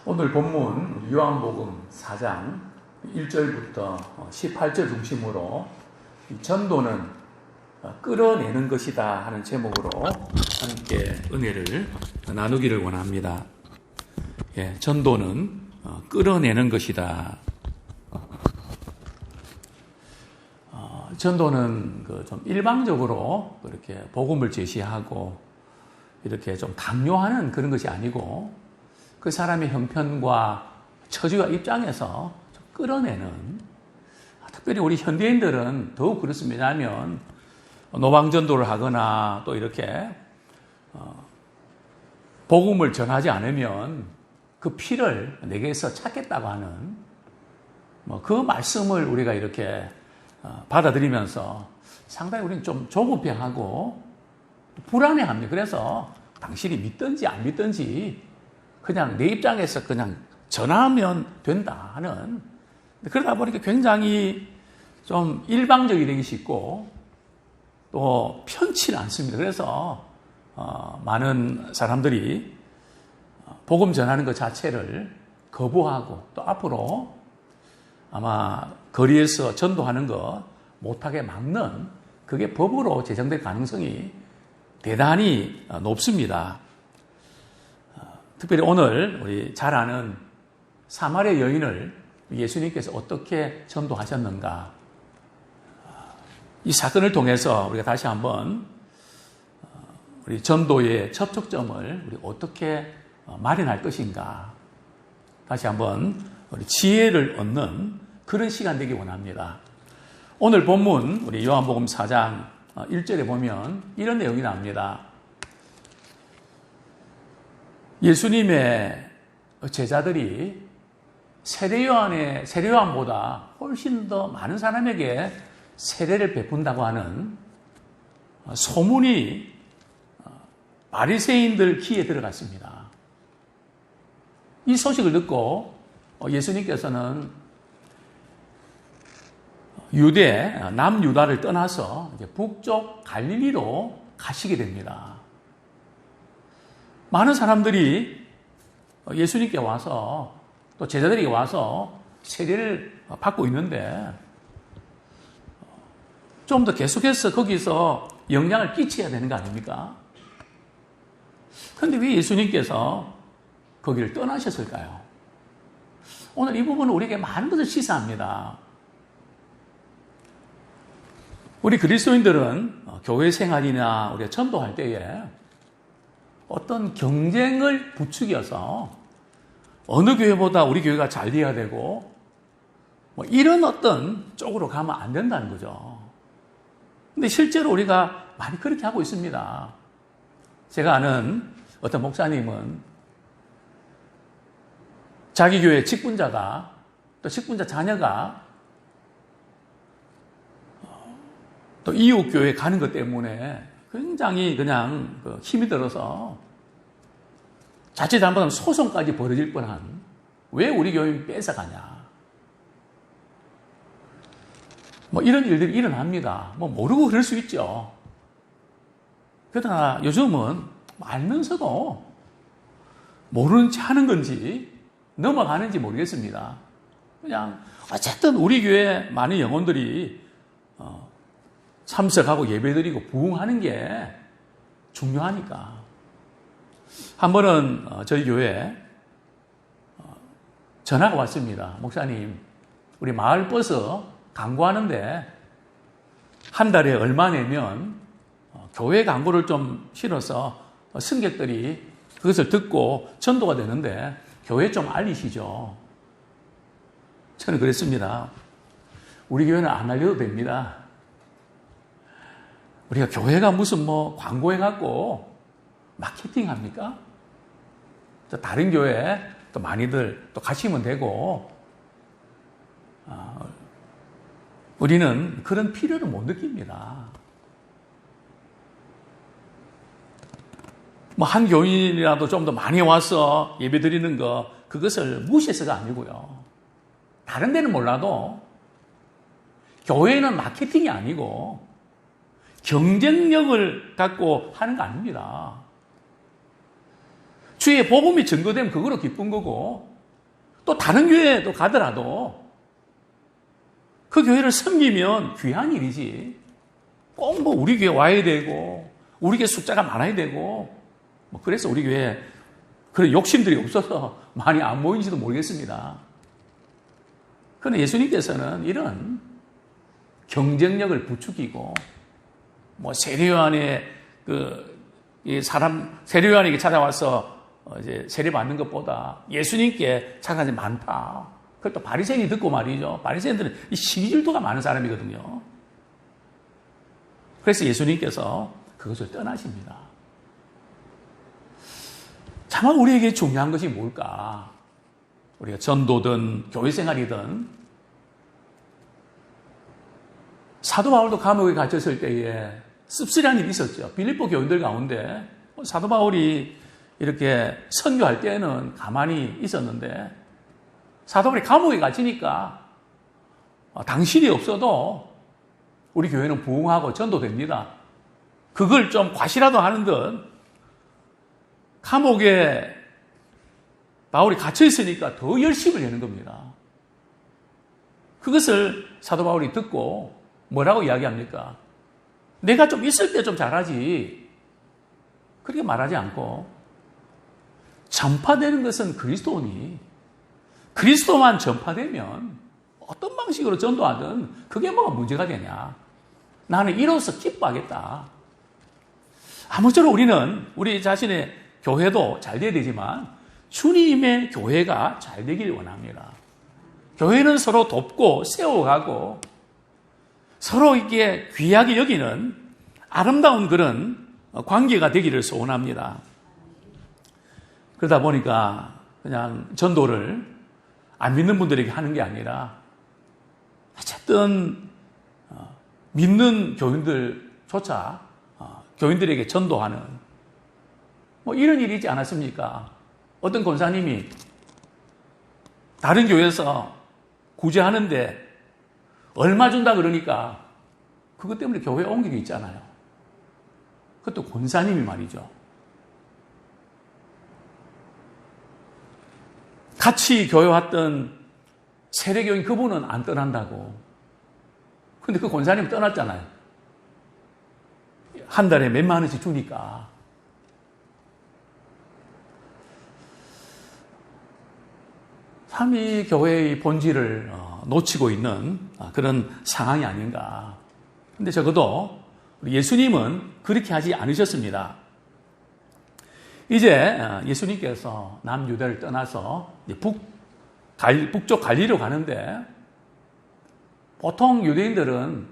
오늘 본문 요한복음 4장 1절부터 18절 중심으로 전도는 끌어내는 것이다 하는 제목으로 함께 은혜를 나누기를 원합니다. 전도는 끌어내는 것이다. 전도는 좀 일방적으로 이렇게 복음을 제시하고 이렇게 좀 강요하는 그런 것이 아니고 그 사람의 형편과 처지와 입장에서 좀 끌어내는, 특별히 우리 현대인들은 더욱 그렇습니다. 왜냐하면 노방전도를 하거나 또 이렇게 복음을 전하지 않으면 그 피를 내게서 찾겠다고 하는 그 말씀을 우리가 이렇게 받아들이면서 상당히 우리는 좀 조급해하고 불안해합니다. 그래서 당신이 믿든지 안 믿든지 그냥 내 입장에서 그냥 전하면 된다 하는, 그러다 보니까 굉장히 좀 일방적이 되기 쉽고 또 편치는 않습니다. 그래서 많은 사람들이 복음 전하는 것 자체를 거부하고 또 앞으로 아마 거리에서 전도하는 것 못하게 막는, 그게 법으로 제정될 가능성이 대단히 높습니다. 특별히 오늘 우리 잘 아는 사마리아 여인을 예수님께서 어떻게 전도하셨는가, 이 사건을 통해서 우리가 다시 한번 우리 전도의 접촉점을 우리 어떻게 마련할 것인가, 다시 한번 우리 지혜를 얻는 그런 시간 되기 원합니다. 오늘 본문 우리 요한복음 4장 1절에 보면 이런 내용이 나옵니다. 예수님의 제자들이 세례요한보다 훨씬 더 많은 사람에게 세례를 베푼다고 하는 소문이 바리새인들 귀에 들어갔습니다. 이 소식을 듣고 예수님께서는 남유다를 떠나서 북쪽 갈릴리로 가시게 됩니다. 많은 사람들이 예수님께 와서 또 제자들에게 와서 세례를 받고 있는데 좀 더 계속해서 거기서 영향을 끼쳐야 되는 거 아닙니까? 그런데 왜 예수님께서 거기를 떠나셨을까요? 오늘 이 부분은 우리에게 많은 것을 시사합니다. 우리 그리스도인들은 교회 생활이나 우리가 전도할 때에 어떤 경쟁을 부추겨서 어느 교회보다 우리 교회가 잘 돼야 되고 이런 어떤 쪽으로 가면 안 된다는 거죠. 근데 실제로 우리가 많이 그렇게 하고 있습니다. 제가 아는 어떤 목사님은 자기 교회 직분자가 또 직분자 자녀가 또 이웃 교회에 가는 것 때문에 굉장히 그냥 힘이 들어서 자칫 잘못하면 소송까지 벌어질 뻔한, 왜 우리 교회는 뺏어가냐, 이런 일들이 일어납니다. 모르고 그럴 수 있죠. 그러나 요즘은 알면서도 모르는 체 하는 건지 넘어가는지 모르겠습니다. 그냥 어쨌든 우리 교회 많은 영혼들이 참석하고 예배드리고 부흥하는 게 중요하니까. 한 번은 저희 교회에 전화가 왔습니다. 목사님, 우리 마을버스 광고하는데 한 달에 얼마 내면 교회 광고를 좀 실어서 승객들이 그것을 듣고 전도가 되는데 교회 좀 알리시죠. 저는 그랬습니다. 우리 교회는 안 알려도 됩니다. 우리가 교회가 무슨 광고해갖고 마케팅 합니까? 또 다른 교회 또 많이들 또 가시면 되고, 우리는 그런 필요를 못 느낍니다. 한 교인이라도 좀 더 많이 와서 예배 드리는 거, 그것을 무시해서가 아니고요. 다른 데는 몰라도 교회는 마케팅이 아니고 경쟁력을 갖고 하는 거 아닙니다. 주의 복음이 증거되면 그거로 기쁜 거고, 또 다른 교회에 또 가더라도 그 교회를 섬기면 귀한 일이지. 꼭 뭐 우리 교회 와야 되고, 우리 교회 숫자가 많아야 되고, 뭐 그래서 우리 교회 그런 욕심들이 없어서 많이 안 모인지도 모르겠습니다. 그러나 예수님께서는 이런 경쟁력을 부추기고, 뭐 세례요한의 세례요한에게 찾아와서 이제 세례 받는 것보다 예수님께 찾아가는 게 많다. 그걸 또 바리새인이 듣고 말이죠. 바리새인들은 이 시기질투가 많은 사람이거든요. 그래서 예수님께서 그것을 떠나십니다. 차마 우리에게 중요한 것이 뭘까? 우리가 전도든 교회 생활이든 사도 바울도 감옥에 갇혔을 때에 씁쓸한 일이 있었죠. 빌립보 교인들 가운데 사도 바울이 이렇게 선교할 때는 가만히 있었는데 사도 바울이 감옥에 갇히니까 당신이 없어도 우리 교회는 부흥하고 전도됩니다. 그걸 좀 과시라도 하는 듯 감옥에 바울이 갇혀 있으니까 더 열심을 내는 겁니다. 그것을 사도 바울이 듣고 뭐라고 이야기합니까? 내가 좀 있을 때 좀 잘하지. 그렇게 말하지 않고 전파되는 것은 그리스도니 그리스도만 전파되면 어떤 방식으로 전도하든 그게 뭐가 문제가 되냐. 나는 이로써 기뻐하겠다. 아무쪼록 우리는 우리 자신의 교회도 잘 돼야 되지만 주님의 교회가 잘 되길 원합니다. 교회는 서로 돕고 세워가고 서로 이게 귀하게 여기는 아름다운 그런 관계가 되기를 소원합니다. 그러다 보니까 그냥 전도를 안 믿는 분들에게 하는 게 아니라 어쨌든 믿는 교인들조차 교인들에게 전도하는 뭐 이런 일이 있지 않았습니까? 어떤 권사님이 다른 교회에서 구제하는데 얼마 준다 그러니까 그것 때문에 교회에 옮긴 게 있잖아요. 그것도 권사님이 말이죠. 같이 교회 왔던 세례교인 그분은 안 떠난다고. 근데 그 권사님은 떠났잖아요. 한 달에 몇만 원씩 주니까. 참 이 교회의 본질을 놓치고 있는 그런 상황이 아닌가. 근데 적어도 예수님은 그렇게 하지 않으셨습니다. 이제 예수님께서 남유다를 떠나서 북쪽 갈리로 가는데 보통 유대인들은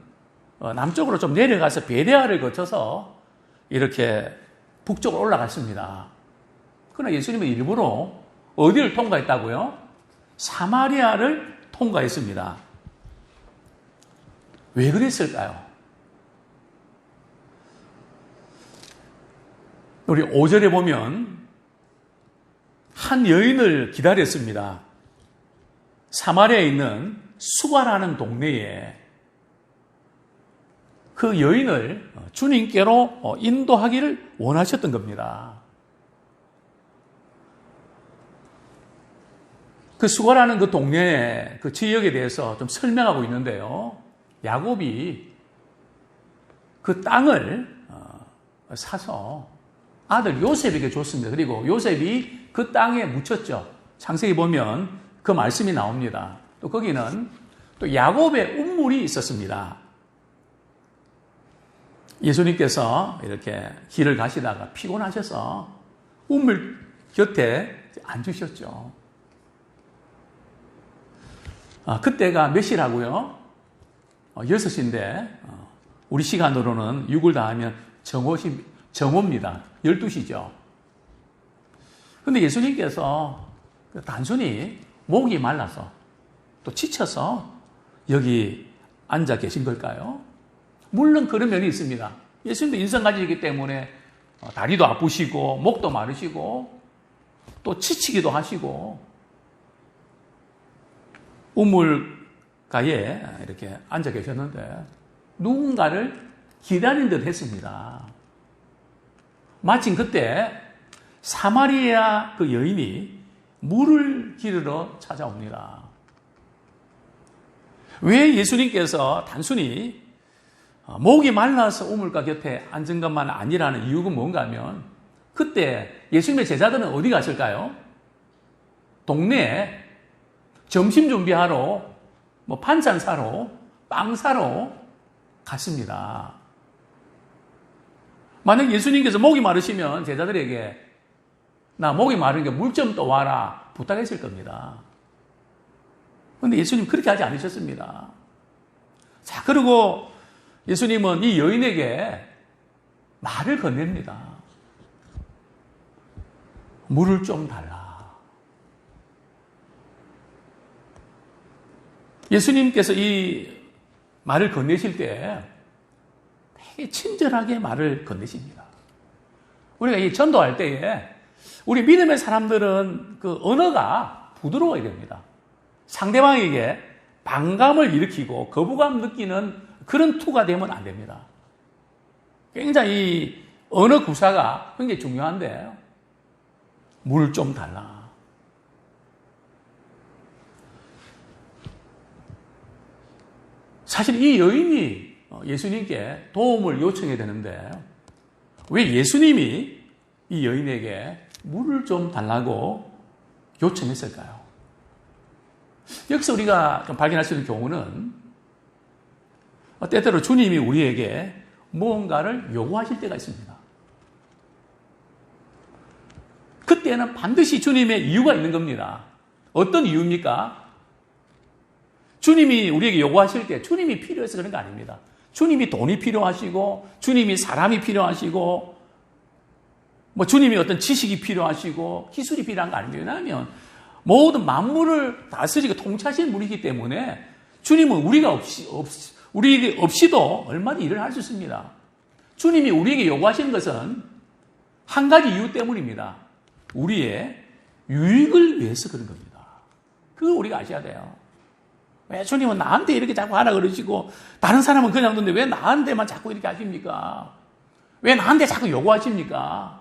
남쪽으로 좀 내려가서 베레아를 거쳐서 이렇게 북쪽으로 올라갔습니다. 그러나 예수님은 일부러 어디를 통과했다고요? 사마리아를 통과했습니다. 왜 그랬을까요? 우리 5절에 보면 한 여인을 기다렸습니다. 사마리아에 있는 수가라는 동네에 그 여인을 주님께로 인도하기를 원하셨던 겁니다. 그 수가라는 그 동네의 그 지역에 대해서 좀 설명하고 있는데요. 야곱이 그 땅을 사서 아들 요셉에게 줬습니다. 그리고 요셉이 그 땅에 묻혔죠. 창세기 보면 그 말씀이 나옵니다. 또 거기는 또 야곱의 운물이 있었습니다. 예수님께서 이렇게 길을 가시다가 피곤하셔서 운물 곁에 앉으셨죠. 그때가 몇 시라고요? 6시인데 우리 시간으로는 6을 더하면 정오입니다. 12시죠. 그런데 예수님께서 단순히 목이 말라서 또 지쳐서 여기 앉아 계신 걸까요? 물론 그런 면이 있습니다. 예수님도 인성가지이기 때문에 다리도 아프시고 목도 마르시고 또 지치기도 하시고 우물가에 이렇게 앉아 계셨는데 누군가를 기다린 듯 했습니다. 마침 그때 사마리아 그 여인이 물을 기르러 찾아옵니다. 왜 예수님께서 단순히 목이 말라서 우물가 곁에 앉은 것만 아니라는 이유가 뭔가 하면 그때 예수님의 제자들은 어디 갔을까요? 동네에 점심 준비하러 반찬 사러 빵 사러 갔습니다. 만약 예수님께서 목이 마르시면 제자들에게 나 목이 마르니까 물 좀 떠와라 부탁했을 겁니다. 그런데 예수님 그렇게 하지 않으셨습니다. 자, 그리고 예수님은 이 여인에게 말을 건넵니다. 물을 좀 달라. 예수님께서 이 말을 건네실 때 되게 친절하게 말을 건네십니다. 우리가 이 전도할 때에 우리 믿음의 사람들은 그 언어가 부드러워야 됩니다. 상대방에게 반감을 일으키고 거부감 느끼는 그런 투가 되면 안 됩니다. 굉장히 이 언어 구사가 굉장히 중요한데 물 좀 달라. 사실 이 여인이 예수님께 도움을 요청해야 되는데 왜 예수님이 이 여인에게 물을 좀 달라고 요청했을까요? 여기서 우리가 좀 발견할 수 있는 교훈은 때때로 주님이 우리에게 무언가를 요구하실 때가 있습니다. 그때는 반드시 주님의 이유가 있는 겁니다. 어떤 이유입니까? 주님이 우리에게 요구하실 때 주님이 필요해서 그런 거 아닙니다. 주님이 돈이 필요하시고 주님이 사람이 필요하시고 주님이 어떤 지식이 필요하시고 기술이 필요한 거 아닙니다. 왜냐하면 모든 만물을 다스리고 통치하시는 분이기 때문에 주님은 우리가 없이도 얼마든지 일을 할 수 있습니다. 주님이 우리에게 요구하시는 것은 한 가지 이유 때문입니다. 우리의 유익을 위해서 그런 겁니다. 그거 우리가 아셔야 돼요. 왜 주님은 나한테 이렇게 자꾸 하라 그러시고 다른 사람은 그냥 두는데 왜 나한테만 자꾸 이렇게 하십니까? 왜 나한테 자꾸 요구하십니까?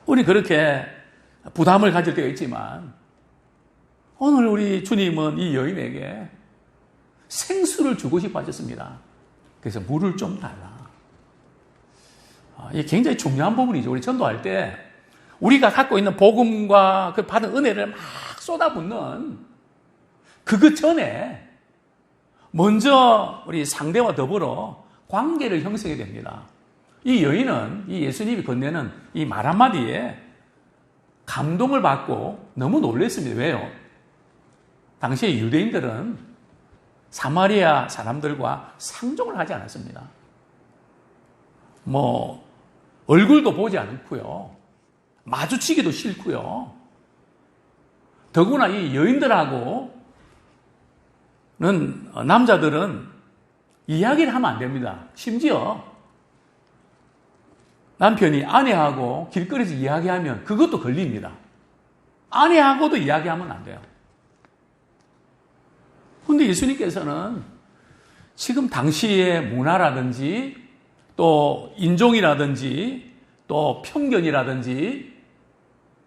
우리 그렇게 부담을 가질 때가 있지만 오늘 우리 주님은 이 여인에게 생수를 주고 싶어 하셨습니다. 그래서 물을 좀 달라. 이게 굉장히 중요한 부분이죠. 우리 전도할 때 우리가 갖고 있는 복음과 그 받은 은혜를 막 쏟아붓는 그것 전에 먼저 우리 상대와 더불어 관계를 형성해야 됩니다. 이 여인은 이 예수님이 건네는 이 말 한마디에 감동을 받고 너무 놀랐습니다. 왜요? 당시에 유대인들은 사마리아 사람들과 상종을 하지 않았습니다. 얼굴도 보지 않고요. 마주치기도 싫고요. 더구나 이 여인들하고는 남자들은 이야기를 하면 안 됩니다. 심지어 남편이 아내하고 길거리에서 이야기하면 그것도 걸립니다. 아내하고도 이야기하면 안 돼요. 그런데 예수님께서는 지금 당시의 문화라든지 또 인종이라든지 또 편견이라든지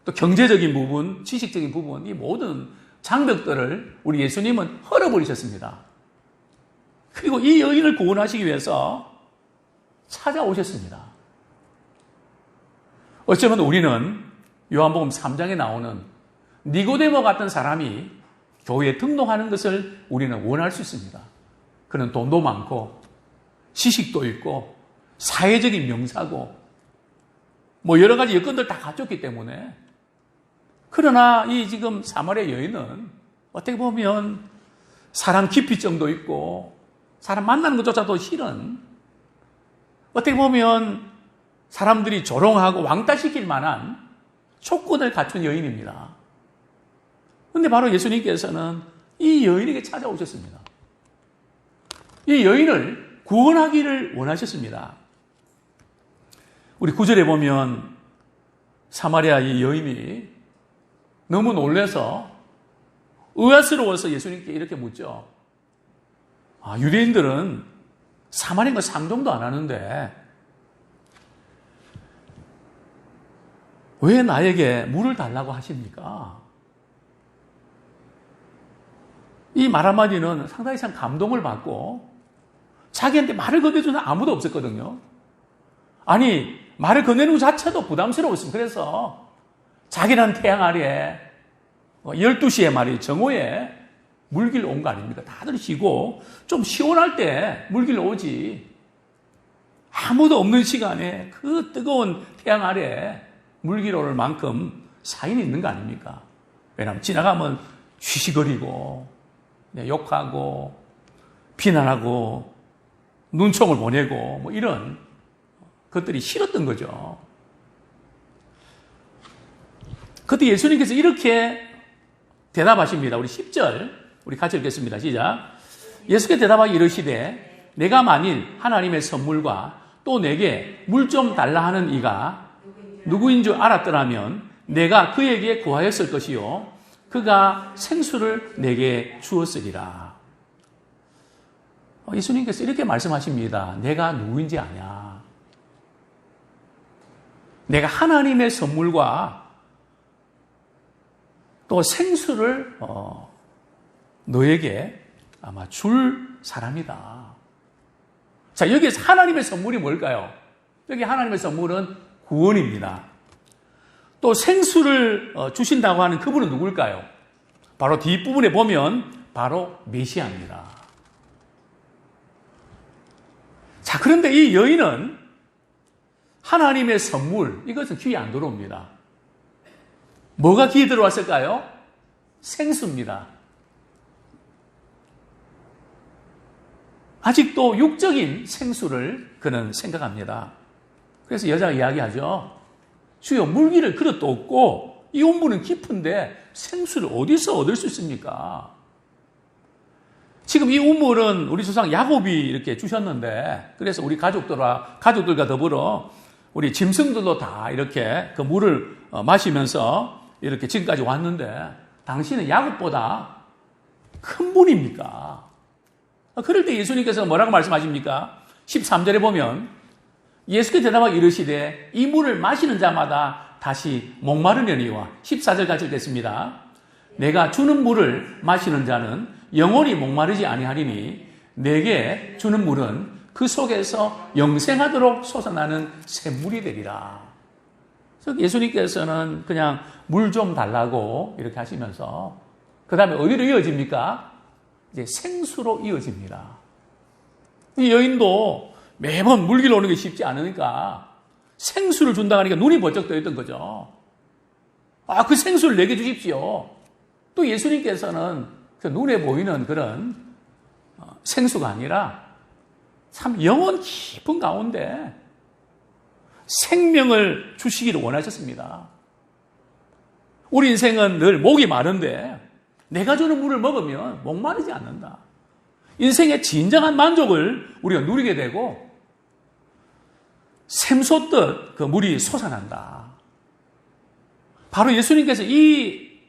또 경제적인 부분, 지식적인 부분, 이 모든 장벽들을 우리 예수님은 헐어버리셨습니다. 그리고 이 여인을 구원하시기 위해서 찾아오셨습니다. 어쩌면 우리는 요한복음 3장에 나오는 니고데모 같은 사람이 교회에 등록하는 것을 우리는 원할 수 있습니다. 그는 돈도 많고 지식도 있고 사회적인 명사고 여러 가지 여건들 다 갖췄기 때문에 그러나 이 지금 사마리아 여인은 어떻게 보면 사람 기피증도 있고 사람 만나는 것조차도 싫은 어떻게 보면 사람들이 조롱하고 왕따시킬 만한 조건을 갖춘 여인입니다. 그런데 바로 예수님께서는 이 여인에게 찾아오셨습니다. 이 여인을 구원하기를 원하셨습니다. 우리 9절에 보면 사마리아 이 여인이 너무 놀라서 의아스러워서 예수님께 이렇게 묻죠. 유대인들은 사마리아인과 상종도 안 하는데 왜 나에게 물을 달라고 하십니까? 이 말 한마디는 상당히 참 감동을 받고 자기한테 말을 건네주는 아무도 없었거든요. 아니, 말을 건네는 것 자체도 부담스러웠습니다. 그래서 자기는 태양 아래에 12시에 말이 정오에 물길로 온 거 아닙니까? 다들 쉬고 좀 시원할 때 물길로 오지. 아무도 없는 시간에 그 뜨거운 태양 아래에 물길로 올 만큼 사인이 있는 거 아닙니까? 왜냐하면 지나가면 쉬쉬거리고 욕하고 비난하고 눈총을 보내고 뭐 이런 것들이 싫었던 거죠. 그때 예수님께서 이렇게 대답하십니다. 우리 10절 우리 같이 읽겠습니다. 시작. 예수께서 대답하여 이르시되 내가 만일 하나님의 선물과 또 내게 물 좀 달라 하는 이가 누구인 줄 알았더라면 내가 그에게 구하였을 것이요 그가 생수를 내게 주었으리라. 예수님께서 이렇게 말씀하십니다. 내가 누구인지 아냐? 내가 하나님의 선물과 또 생수를 너에게 아마 줄 사람이다. 자, 여기에서 하나님의 선물이 뭘까요? 여기 하나님의 선물은 구원입니다. 또 생수를 주신다고 하는 그분은 누굴까요? 바로 뒷부분에 보면 바로 메시아입니다. 자, 그런데 이 여인은 하나님의 선물, 이것은 귀에 안 들어옵니다. 뭐가 귀에 들어왔을까요? 생수입니다. 아직도 육적인 생수를 그는 생각합니다. 그래서 여자가 이야기하죠. 주여, 물기를 그릇도 없고 이 온물은 깊은데 생수를 어디서 얻을 수 있습니까? 지금 이 우물은 우리 조상 야곱이 이렇게 주셨는데, 그래서 우리 가족들과 더불어 우리 짐승들도 다 이렇게 그 물을 마시면서 이렇게 지금까지 왔는데, 당신은 야곱보다 큰 분입니까? 그럴 때 예수님께서 뭐라고 말씀하십니까? 13절에 보면 예수께서 대답하여 이르시되 이 물을 마시는 자마다 다시 목마르려니와 14절 같이 읽겠습니다. 내가 주는 물을 마시는 자는 영원히 목마르지 아니하리니 내게 주는 물은 그 속에서 영생하도록 솟아나는 샘물이 되리라. 그래서 예수님께서는 그냥 물 좀 달라고 이렇게 하시면서 그 다음에 어디로 이어집니까? 이제 생수로 이어집니다. 이 여인도 매번 물길로 오는 게 쉽지 않으니까 생수를 준다고 하니까 눈이 번쩍 떠있던 거죠. 아, 그 생수를 내게 주십시오. 또 예수님께서는 그 눈에 보이는 그런 생수가 아니라 참 영혼 깊은 가운데 생명을 주시기를 원하셨습니다. 우리 인생은 늘 목이 마른데 내가 주는 물을 먹으면 목마르지 않는다. 인생의 진정한 만족을 우리가 누리게 되고 샘솟듯 그 물이 솟아난다. 바로 예수님께서 이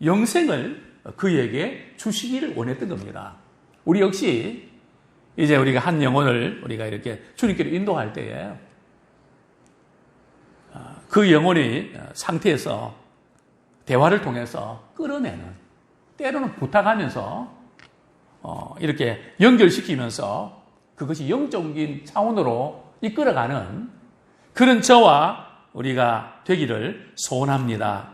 영생을 그에게 주시기를 원했던 겁니다. 우리 역시 이제 우리가 한 영혼을 우리가 이렇게 주님께로 인도할 때에 그 영혼이 상태에서 대화를 통해서 끌어내는, 때로는 부탁하면서 이렇게 연결시키면서 그것이 영적인 차원으로 이끌어가는 그런 저와 우리가 되기를 소원합니다.